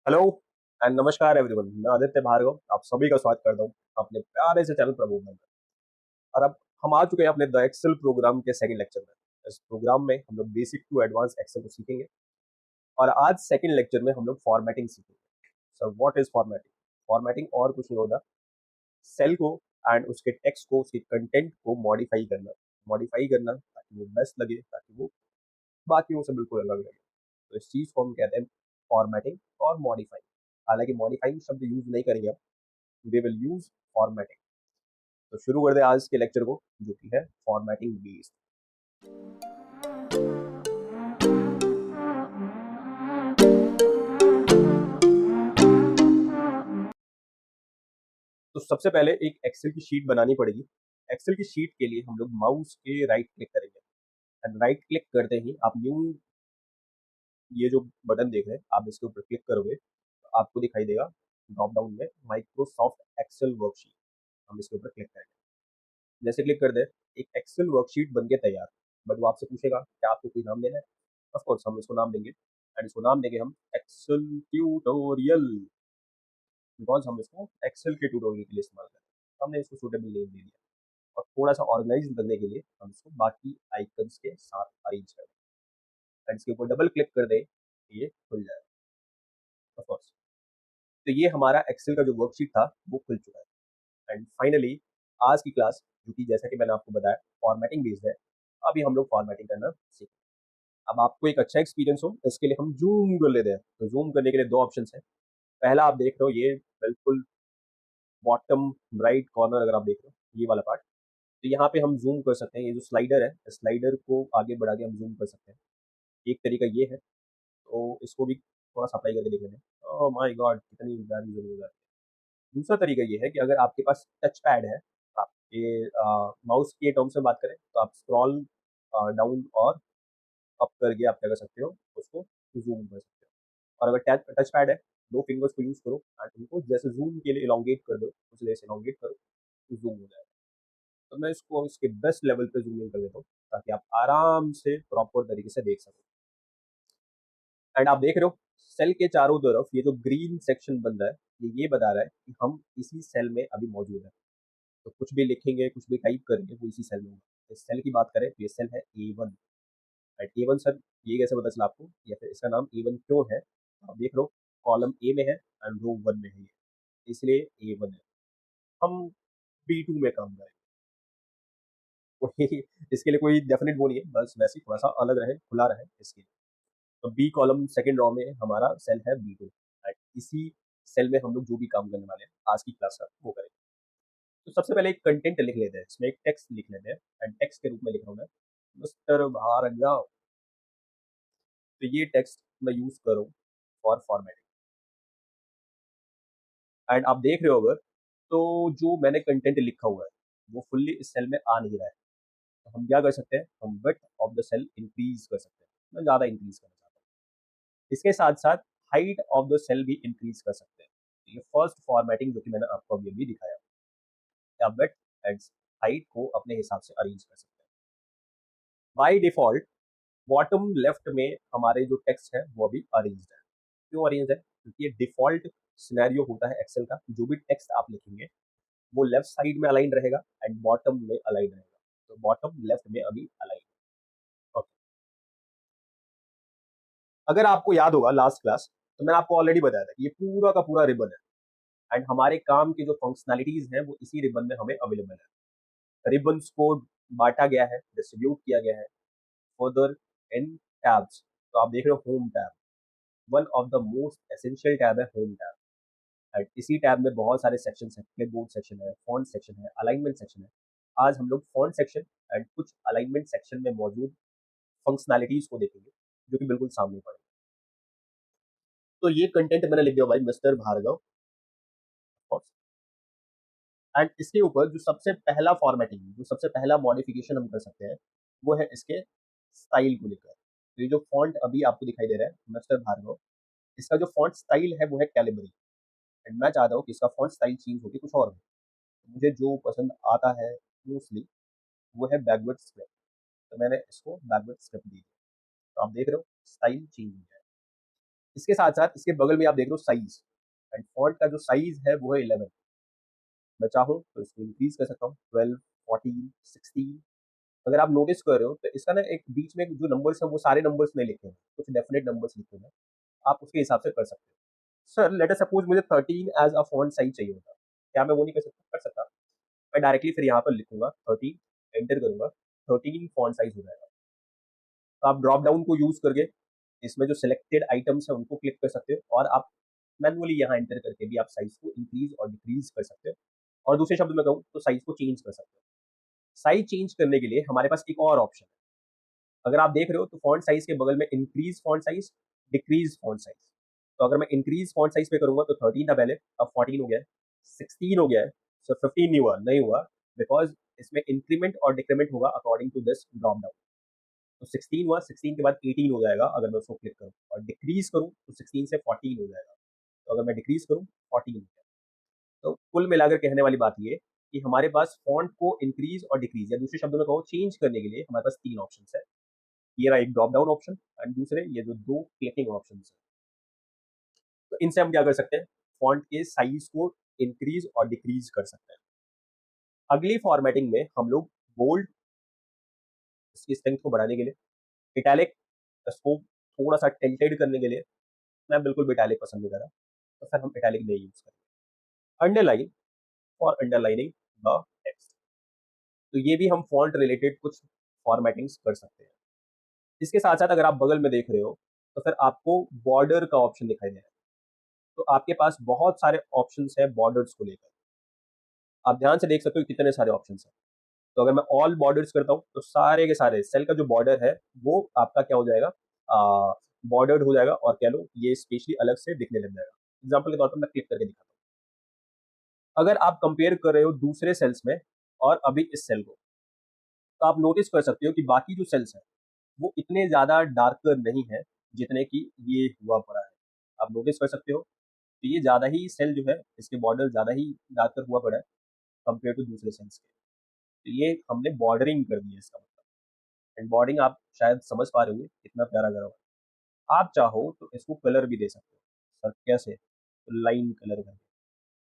Hello and नमस्कार everyone. मैं आदित्य भार्गव आप सभी का स्वागत करता हूँ अपने प्यारे से चैनल प्रबोधन में। और अब हम आ चुके हैं अपने द एक्सेल प्रोग्राम के सेकंड लेक्चर में। इस प्रोग्राम में हम लोग बेसिक टू एडवांस एक्सेल को सीखेंगे और आज सेकंड लेक्चर में हम लोग फॉर्मेटिंग सीखेंगे। Sir what is formatting? Formatting और कुछ नहीं होता, सेल को एंड उसके टेक्स्ट को, उसके कंटेंट को मॉडिफाई करना ताकि वो बेस्ट लगे, ताकि वो बाकियों से बिल्कुल अलग लगे। तो इस चीज को हम कहते हैं फॉर्मेटिंग और मॉडिफाइंग। हालांकि मॉडिफाइंग शब्द यूज नहीं करेंगे हम, वी विल यूज फॉर्मेटिंग। तो शुरू कर दे आज के लेक्चर को, जो कि है फॉर्मेटिंग बेस्ड। तो सबसे पहले एक एक्सेल की शीट बनानी पड़ेगी। एक्सेल की शीट के लिए हम लोग माउस के राइट क्लिक करेंगे एंड राइट क्लिक करते ही आप न्यू, ये जो बटन देख रहे हैं आप इसके ऊपर क्लिक करोगे तो आपको दिखाई देगा ड्रॉप डाउन में माइक्रोसॉफ्ट एक्सेल वर्कशीट। हम इसके ऊपर क्लिक करेंगे, जैसे क्लिक कर दे एक एक्सेल वर्कशीट बन के तैयार। बट वो आपसे पूछेगा क्या आपको कोई नाम देना है। ऑफ कोर्स हम इसको नाम देंगे एंड इसको नाम देंगे हम एक्सेल ट्यूटोरियल, बिकॉज हम इसको एक्सेल के ट्यूटोरियल के लिए इस्तेमाल करें। तो हमने इसको सूटेबल नेम दे दिया और थोड़ा सा ऑर्गेनाइज करने के लिए हम इसको बाकी आइकन्स के साथ अरेंज कर दें एंड इसके ऊपर डबल क्लिक कर दें, ये खुल जाएगा। ऑफ कोर्स, तो ये हमारा एक्सेल का जो वर्कशीट था वो खुल चुका है। एंड फाइनली आज की क्लास, जो कि जैसा कि मैंने आपको बताया फॉर्मेटिंग बेस्ड है, अभी हम लोग फॉर्मेटिंग करना सीखें। अब आपको एक अच्छा एक्सपीरियंस हो इसके लिए हम जूम कर लेते हैं। तो जूम करने के लिए दो ऑप्शन है। पहला आप देख रहे हो, ये बिल्कुल बॉटम राइट कॉर्नर, अगर आप देख रहे हो ये वाला पार्ट, तो यहाँ पे हम जूम कर सकते हैं। ये जो स्लाइडर है, स्लाइडर को आगे बढ़ा के हम जूम कर सकते हैं। एक तरीका ये है, तो इसको भी थोड़ा सा अप्लाई करके देख लेते हैं। ओह माय गॉड, कितनी प्यारी जूम हो जाती है। दूसरा तरीका ये है कि अगर आपके पास टच पैड है, आपके माउस के टर्म्स में बात करें तो आप स्क्रॉल डाउन और अप करके आप क्या कर सकते हो, उसको जूम कर सकते हो। और अगर टच टच पैड है, दो फिंगर्स को यूज करो एंड उनको जैसे जूम के लिए इलोंगेट कर दो, उस जैसे इलोंगेट करो तो जूम हो जाएगा। तो मैं इसको इसके बेस्ट लेवल पे जूम इन कर देता हूँ ताकि आप आराम से प्रॉपर तरीके से देख सको। एंड आप देख रहे हो सेल के चारों तरफ ये जो ग्रीन सेक्शन बन रहा है, ये बता रहा है कि हम इसी सेल में अभी मौजूद है। तो कुछ भी लिखेंगे, कुछ भी टाइप करेंगे, वो इसी सेल में होगा। इस सेल की बात करें तो ये सेल है A1। एंड A1 सर, ये कैसे पता चला आपको, या फिर इसका नाम A1 क्यों है? आप देख लो कॉलम ए में है एंड रो 1 में है ये, इसलिए A1 है। हम B2 में काम करें, कोई इसके लिए कोई डेफिनेट वो नहीं है, बस वैसे ही थोड़ा सा अलग रहे, खुला रहे इसके लिए। तो बी कॉलम सेकंड रो में हमारा सेल है B2 एंड इसी सेल में हम लोग जो भी काम करने वाले हैं आज की क्लास का वो करेंगे। तो सबसे पहले एक कंटेंट लिख लेते हैं, इसमें एक टेक्स्ट लिख लेते हैं एंड टेक्स्ट के रूप में लिख रहा हूँ मैं मिस्टर भार्गव। तो ये टेक्स्ट मैं यूज करूँ फॉर फॉर्मेटिंग। एंड आप देख रहे हो अगर, तो जो मैंने कंटेंट लिखा हुआ है वो फुल्ली इस सेल में आ नहीं रहा है। तो हम क्या कर सकते हैं, हम width of the cell increase कर सकते हैं। मैं ज़्यादा इंक्रीज करना चाहता हूँ। इसके साथ साथ हाइट ऑफ द सेल भी इंक्रीज कर सकते हैं। तो ये फर्स्ट फॉर्मेटिंग जो कि मैंने आपको अभी अभी दिखाया, या विड्थ एंड हाइट को अपने हिसाब से अरेंज कर सकते हैं। बाय डिफॉल्ट बॉटम लेफ्ट में हमारे जो टेक्स्ट है वो अभी अरेंज्ड है। क्यों अरेंज है? क्योंकि ये डिफॉल्ट सिनेरियो होता है एक्सेल का, जो भी टेक्स्ट आप लिखेंगे वो लेफ्ट साइड में अलाइन रहेगा एंड बॉटम में अलाइन रहेगा। तो बॉटम लेफ्ट में अभी अलाइन। ओके, अगर आपको याद होगा लास्ट क्लास, तो मैंने आपको ऑलरेडी बताया था कि ये पूरा का पूरा रिबन है एंड हमारे काम की जो फंक्शनैलिटीज हैं वो इसी रिबन में हमें अवेलेबल है। रिबन्स को बांटा गया है, डिस्ट्रीब्यूट किया गया है फर्दर इन टैब्स। तो आप देख रहे हो home tab, one of the most essential tab है होम टैब। एंड इसी टैब में बहुत सारे सेक्शन हैं, क्लिपबोर्ड सेक्शन है, फॉन्ट सेक्शन है, अलाइनमेंट सेक्शन है। आज हम लोग फॉन्ट सेक्शन एंड कुछ अलाइनमेंट सेक्शन में मौजूद फंक्शनैलिटीज को देखेंगे, जो कि बिल्कुल सामने पड़े। तो ये कंटेंट मैंने लिख दिया भाई मिस्टर भार्गव। एंड इसके ऊपर जो सबसे पहला फॉर्मेटिंग, जो सबसे पहला मॉडिफिकेशन हम कर सकते हैं वो है इसके स्टाइल को लेकर। तो ये जो फॉन्ट अभी आपको दिखाई दे रहा है मिस्टर भार्गव, इसका जो फॉन्ट स्टाइल है वो है कैलिबरी। एंड मैं चाहता हूँ कि इसका फॉन्ट स्टाइल चेंज होकर कुछ और हो। तो मुझे जो पसंद आता है मोस्टली वो है बैकवर्ड स्क्रिप्ट। तो मैंने इसको बैकवर्ड स्क्रिप्ट दी। तो आप देख रहे हो स्टाइल चेंज हो जाए। इसके साथ-साथ इसके बगल में आप देख रहे हो साइज़, एंड फ़ॉन्ट का जो साइज़ है वो है 11। मैं चाहूँ तो इसको इंक्रीज़ कर सकता हूँ 12, 14, 16। अगर आप नोटिस कर रहे हो तो इसका ना एक बीच में जो नंबर्स हैं वो सारे नंबर्स नहीं लिखे हैं, कुछ डेफिनिट नंबर्स लिखे हुए हैं। आप उसके हिसाब से कर सकते हो। सर लेट अस सपोज़ मुझे 13 एज़ अ फ़ॉन्ट साइज़ चाहिए होता। क्या मैं वो नहीं कर सकता? कर सकता। मैं डायरेक्टली फिर यहाँ पर लिखूँगा 13, एंटर करूँगा, 13 फ़ॉन्ट साइज़ हो जाएगा। तो आप ड्रॉप डाउन को यूज़ करके इसमें जो सिलेक्टेड आइटम्स हैं उनको क्लिक कर सकते हो, और आप मैन्युअली यहाँ एंटर करके भी आप साइज़ को इंक्रीज़ और डिक्रीज़ कर सकते हो। और दूसरे शब्द में कहूँ तो साइज़ को चेंज कर सकते हो। साइज़ चेंज करने के लिए हमारे पास एक और ऑप्शन है। अगर आप देख रहे हो तो फ़ॉन्ट साइज़ के बगल में increase font size, decrease font size. तो अगर मैं इंक्रीज़ फ़ॉन्ट साइज़ पे करूँगा तो 13 था पहले, अब 14 हो गया है, 16 हो गया है, सो 15 नहीं हुआ, नहीं हुआ, बिकॉज़ इसमें इंक्रीमेंट और डिक्रीमेंट होगा according to this drop down. तो 16 हुआ, 16 के बाद 18 हो जाएगा अगर मैं उसको क्लिक करूँ, और डिक्रीज़ करूँ तो 16 से 14 हो जाएगा। तो अगर मैं डिक्रीज़ करूँ 14 हो गया। तो कुल मिलाकर कहने वाली बात ये है कि हमारे पास फ़ॉन्ट को इंक्रीज़ और डिक्रीज़, या दूसरे शब्दों में कहो चेंज करने के लिए हमारे पास 3 ऑप्शंस हैं। ये रहा एक ड्रॉप डाउन ऑप्शन, एंड दूसरे ये जो 2 क्लिकिंग ऑप्शंस हैं। तो इनसे हम क्या कर सकते हैं? फ़ॉन्ट के साइज़ को इंक्रीज़ और डिक्रीज़ कर सकते हैं। अगली फ़ॉर्मेटिंग में हम लोग बोल्ड, इसकी स्ट्रेंथ को बढ़ाने के लिए, इटैलिक, इसको थोड़ा-सा टिल्टेड करने के लिए, मैं बिल्कुल भी इटैलिक पसंद नहीं कर रहा, तो फिर हम इटैलिक नहीं यूज़ करेंगे। Underline for underlining the text. तो ये भी हम फ़ॉन्ट रिलेटेड कुछ फ़ॉर्मेटिंग्स कर सकते हैं। इसके साथ-साथ अगर आप बगल में देख रहे हो, तो फिर आपको बॉर्डर का ऑप्शन दिखाई दे रहा है। तो आपके पास बहुत सारे ऑप्शंस हैं बॉर्डर्स को लेकर। आप ध्यान से देख सकते हो कितने सारे ऑप्शंस हैं। तो अगर मैं ऑल बॉर्डर्स करता हूँ, तो सारे के सारे सेल का जो बॉर्डर है, वो आपका क्या हो जाएगा, बॉर्डर्ड हो जाएगा, और कह लो ये स्पेशली अलग से दिखने लग जाएगा। एग्ज़ाम्पल के तौर पे मैं क्लिक करके दिखाता हूँ। अगर आप कंपेयर कर रहे हो दूसरे सेल्स में और अभी इस सेल को, तो आप नोटिस कर सकते हो कि बाकी जो सेल्स हैं, वो इतने ज़्यादा डार्कर नहीं है, जितने कि ये हुआ पड़ा है। आप नोटिस कर सकते हो, तो ये ज़्यादा ही सेल जो है, इसके बॉर्डर ज़्यादा ही डार्कर हुआ पड़ा है, कंपेयर टू दूसरे सेल्स के। तो ये हमने बॉर्डरिंग कर दी है इसका मतलब। एंड बॉर्डरिंग आप शायद समझ पा रहे होंगे कितना प्यारा करा हुआ है। आप चाहो तो इसको कलर भी दे सकते हो। सर कैसे? तो लाइन कलर करके।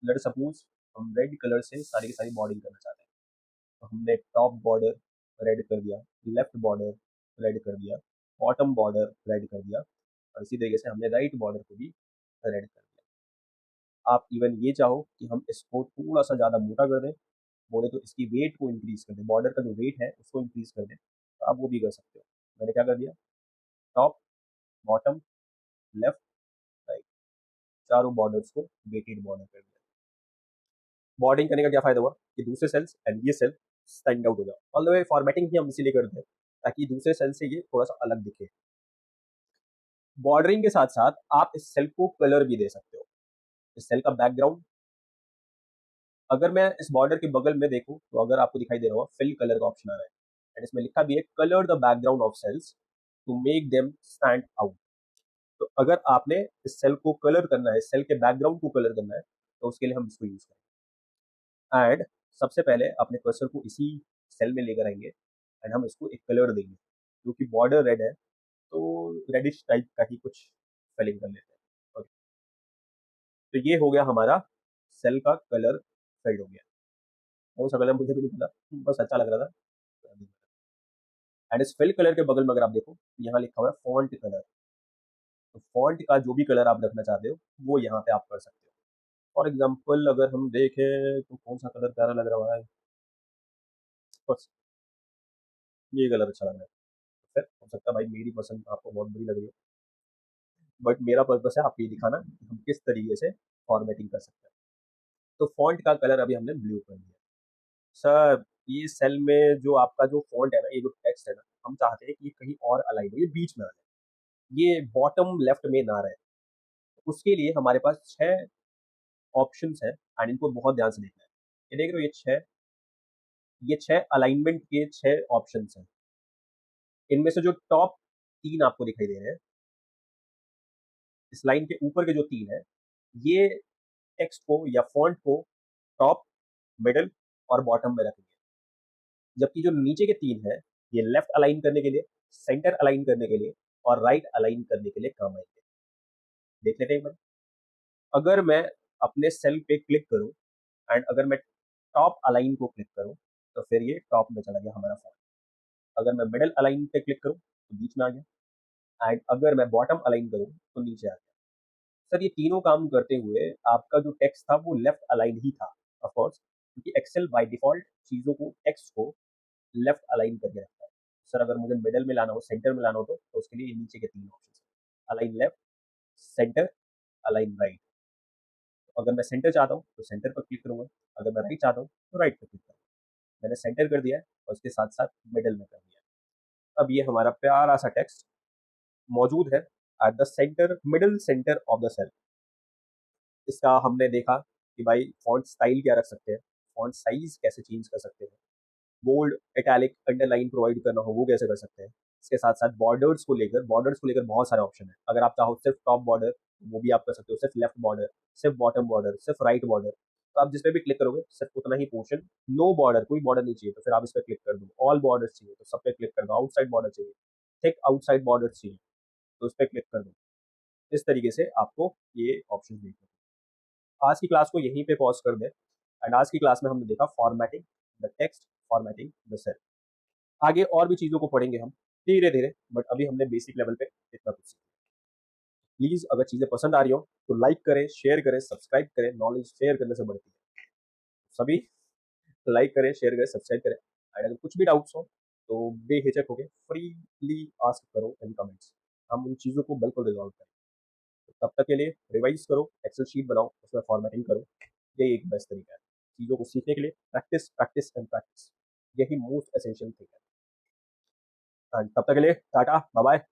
लेट सपोज हम रेड कलर से सारी की सारी बॉर्डरिंग करना चाहते हैं। तो हमने टॉप बॉर्डर रेड कर दिया, लेफ्ट बॉर्डर रेड कर दिया, बॉटम बॉर्डर रेड कर दिया, और इसी तरीके से हमने राइट बॉर्डर को भी रेड कर दिया। आप इवन ये चाहो कि हम इसको थोड़ा-सा ज़्यादा मोटा कर दें, बोले तो इसकी वेट को इंक्रीज़ कर दें, बॉर्डर का जो वेट है उसको इंक्रीज़ कर दें, तो आप वो भी कर सकते हो। मैंने क्या कर दिया, टॉप, बॉटम, लेफ्ट, राइट, चारों बॉर्डर्स को वेटेड बॉर्डर कर दिया। बॉर्डरिंग करने का क्या फ़ायदा हुआ कि दूसरे सेल्स एंड ये सेल स्टैंड आउट हो जाए। ऑल द वे फॉर्मेटिंग ही हम इसीलिए करते हैं, ताकि दूसरे सेल से ये थोड़ा-सा अलग दिखे। बॉर्डरिंग के साथ-साथ आप इस सेल को कलर भी दे सकते हो। इस सेल का बैकग्राउंड, अगर मैं इस बॉर्डर के बगल में देखूँ, तो अगर आपको दिखाई दे रहा होगा फिल कलर का ऑप्शन आ रहा है, एंड इसमें लिखा भी है colour the background of cells to make them stand out. तो अगर आपने इस सेल को कलर करना है, सेल के बैकग्राउंड को कलर करना है, तो उसके लिए हम इसको यूज़ करेंगे। एंड सबसे पहले अपने कर्सर को इसी सेल में लेकर आएँगे, एंड हम इसको एक कलर देंगे, क्योंकि बॉर्डर रेड है, तो रेडिश टाइप का ही कुछ फिलिंग कर लेते हैं। ओके, तो ये हो गया हमारा सेल का कलर फेड हो गया। कौन-सा कलर मुझे भी नहीं पता, बस अच्छा लग रहा था। एंड इस फिल कलर के बगल में अगर आप देखो, तो यहाँ लिखा हुआ है फ़ॉन्ट कलर। तो फ़ॉन्ट का जो भी कलर आप रखना चाहते हो, वो यहाँ पे आप कर सकते हो। फॉर एग्ज़ाम्पल अगर हम देखें तो कौन-सा कलर प्यारा लग रहा है? बस ये कलर अच्छा लग रहा है। फिर हो सकता है भाई मेरी पसंद आपको बहुत बुरी लग रही है, बट मेरा पर्पस है आपको ये दिखाना कि हम किस तरीके से फॉर्मेटिंग कर सकते हैं। तो फ़ॉन्ट का कलर अभी हमने ब्लू कर दिया। सर, ये सेल में जो आपका जो फ़ॉन्ट है ना, ये जो टेक्स्ट है ना, हम चाहते हैं कि ये कहीं और अलाइन हो, ये बीच में आ जाए, ये बॉटम लेफ्ट में ना रहे। उसके लिए हमारे पास 6 ऑप्शंस हैं, एंड इनको बहुत ध्यान से देखना है। ये देख रहे हो, ये 6 अलाइनमेंट के 6 ऑप्शंस हैं। इनमें से जो टॉप 3 आपको दिखाई दे रहे हैं, इस लाइन के ऊपर के जो 3 हैं, ये टेक्स्ट को या फ़ॉन्ट को टॉप, मिडल और बॉटम में रखेंगे। जबकि जो नीचे के 3 हैं, ये लेफ्ट अलाइन करने के लिए, सेंटर अलाइन करने के लिए और राइट अलाइन करने के लिए काम आएँगे। देख लेते हैं एक बार। अगर मैं अपने सेल पे क्लिक करूं एंड अगर मैं टॉप अलाइन को क्लिक करूं तो फिर ये टॉप में चला गया हमारा फॉन्ट। अगर मैं मिडल अलाइन पे क्लिक करूं तो बीच में आ गया, एंड अगर मैं बॉटम अलाइन करूं तो नीचे आ गया। सर ये तीनों काम करते हुए आपका जो टेक्स्ट था वो लेफ्ट अलाइन ही था, ऑफ कोर्स, क्योंकि एक्सेल बाय डिफॉल्ट चीज़ों को, टेक्स्ट को लेफ्ट अलाइन करके रखता है। सर अगर मुझे मिडल में लाना हो, सेंटर में लाना हो तो उसके लिए नीचे के तीन ऑप्शन है, align left, centre, align right. तो अगर मैं सेंटर चाहता हूँ तो सेंटर पर क्लिक करूंगा, अगर मैं राइट चाहता हूँ तो राइट पर क्लिक करूँगा। मैंने सेंटर कर दिया है और उसके साथ साथ मिडल में कर दिया है। अब ये हमारा प्यारा सा टेक्स्ट मौजूद है at the centre, middle centre of the cell. इसका हमने देखा कि भाई फॉन्ट स्टाइल क्या रख सकते हैं, फॉन्ट साइज कैसे चेंज कर सकते हैं, बोल्ड, इटैलिक, अंडरलाइन प्रोवाइड करना हो वो कैसे कर सकते हैं। इसके साथ साथ बॉर्डर्स को लेकर बहुत सारे ऑप्शन है। अगर आप चाहो सिर्फ टॉप बॉर्डर वो भी आप कर सकते हो, सिर्फ लेफ्ट बॉर्डर, सिर्फ बॉटम बॉर्डर, सिर्फ राइट बॉर्डर। तो आप जिस पे भी क्लिक करोगे सिर्फ उतना ही पोर्शन, नो बॉर्डर, कोई बॉर्डर नहीं चाहिए तो फिर आप इस पर क्लिक कर दो। ऑल बॉर्डर्स चाहिए तो सब पे क्लिक कर दो। आउटसाइड बॉर्डर चाहिए, थिक आउटसाइड बॉर्डर चाहिए तो उस पर क्लिक कर दो। इस तरीके से आपको ये ऑप्शन देखने। आज की क्लास को यहीं पे पॉज कर दें एंड आज की क्लास में हमने देखा formatting the text, formatting the cell. आगे और भी चीज़ों को पढ़ेंगे हम धीरे धीरे, बट अभी हमने बेसिक लेवल पे इतना कुछ सीखा। प्लीज़ अगर चीज़ें पसंद आ रही हो तो लाइक करें, शेयर करें, सब्सक्राइब करें। नॉलेज शेयर करने से बढ़ती है। सभी लाइक करें, शेयर करें, सब्सक्राइब करें। एंड अगर कुछ भी डाउट्स हो तो बेहिचक होके फ्रीली आस्क करो इन कमेंट्स, हम उन चीज़ों को बिल्कुल रिजॉल्व करें। तो तब तक के लिए रिवाइज करो, एक्सेल शीट बनाओ, उसमें फॉर्मेटिंग करो। यही एक बेस्ट तरीका है चीज़ों को सीखने के लिए। प्रैक्टिस, प्रैक्टिस एंड प्रैक्टिस, यही मोस्ट एसेंशियल थिंग है। एंड तब तक के लिए टाटा, बाय बाय।